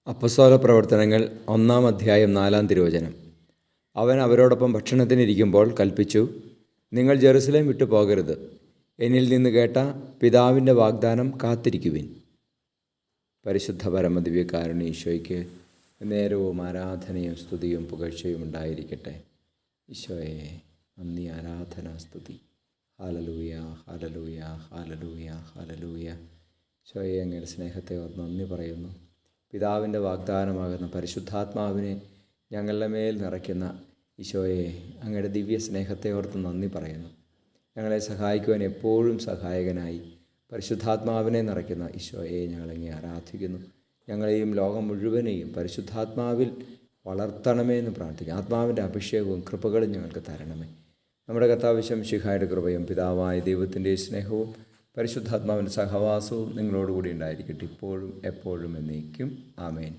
അപ്പസ്തോല പ്രവർത്തനങ്ങൾ 1-ാം അധ്യായം 4-ാം തിരുവചനം. അവൻ അവരോടൊപ്പം ഭക്ഷണത്തിനിരിക്കുമ്പോൾ കൽപ്പിച്ചു, നിങ്ങൾ ജെറുസലേം വിട്ടു പോകരുത്, എന്നിൽ നിന്ന് കേട്ട പിതാവിൻ്റെ വാഗ്ദാനം കാത്തിരിക്കുവിൻ. പരിശുദ്ധ പരമദിവ്യകാരുണ്യ ഈശോയ്ക്ക് നേരവും ആരാധനയും സ്തുതിയും പുകഴ്ചയും ഉണ്ടായിരിക്കട്ടെ. ഈശോയെ നന്ദി, ആരാധന, സ്തുതി. Hallelujah, hallelujah, hallelujah, hallelujah. ഈശോയെ അങ്ങയുടെ സ്നേഹത്തെ ഓർത്ത് നന്ദി പറയുന്നു. പിതാവിൻ്റെ വാഗ്ദാനമാകുന്ന പരിശുദ്ധാത്മാവിനെ ഞങ്ങളുടെ മേൽ നിറയ്ക്കുന്ന ഈശോയെ അങ്ങയുടെ ദിവ്യ സ്നേഹത്തെ ഓർത്ത് നന്ദി പറയുന്നു. ഞങ്ങളെ സഹായിക്കുവാൻ എപ്പോഴും സഹായകനായി പരിശുദ്ധാത്മാവിനെ നിറയ്ക്കുന്ന ഈശോയെ ഞങ്ങളങ്ങേ ആരാധിക്കുന്നു. ഞങ്ങളെയും ലോകം മുഴുവനെയും പരിശുദ്ധാത്മാവിൽ വളർത്തണമേ എന്ന് പ്രാർത്ഥിക്കുന്നു. ആത്മാവിൻ്റെ അഭിഷേകവും കൃപകളും ഞങ്ങൾക്ക് തരണമേ. നമ്മുടെ കർത്താവ് മിശിഹായുടെ കൃപയും പിതാവായ ദൈവത്തിൻ്റെ സ്നേഹവും പരിശുദ്ധാത്മാവിൻ്റെ സഹവാസവും നിങ്ങളോടുകൂടി ഉണ്ടായിരിക്കട്ടെ, ഇപ്പോഴും എപ്പോഴും എന്നേക്കും. ആമേൻ.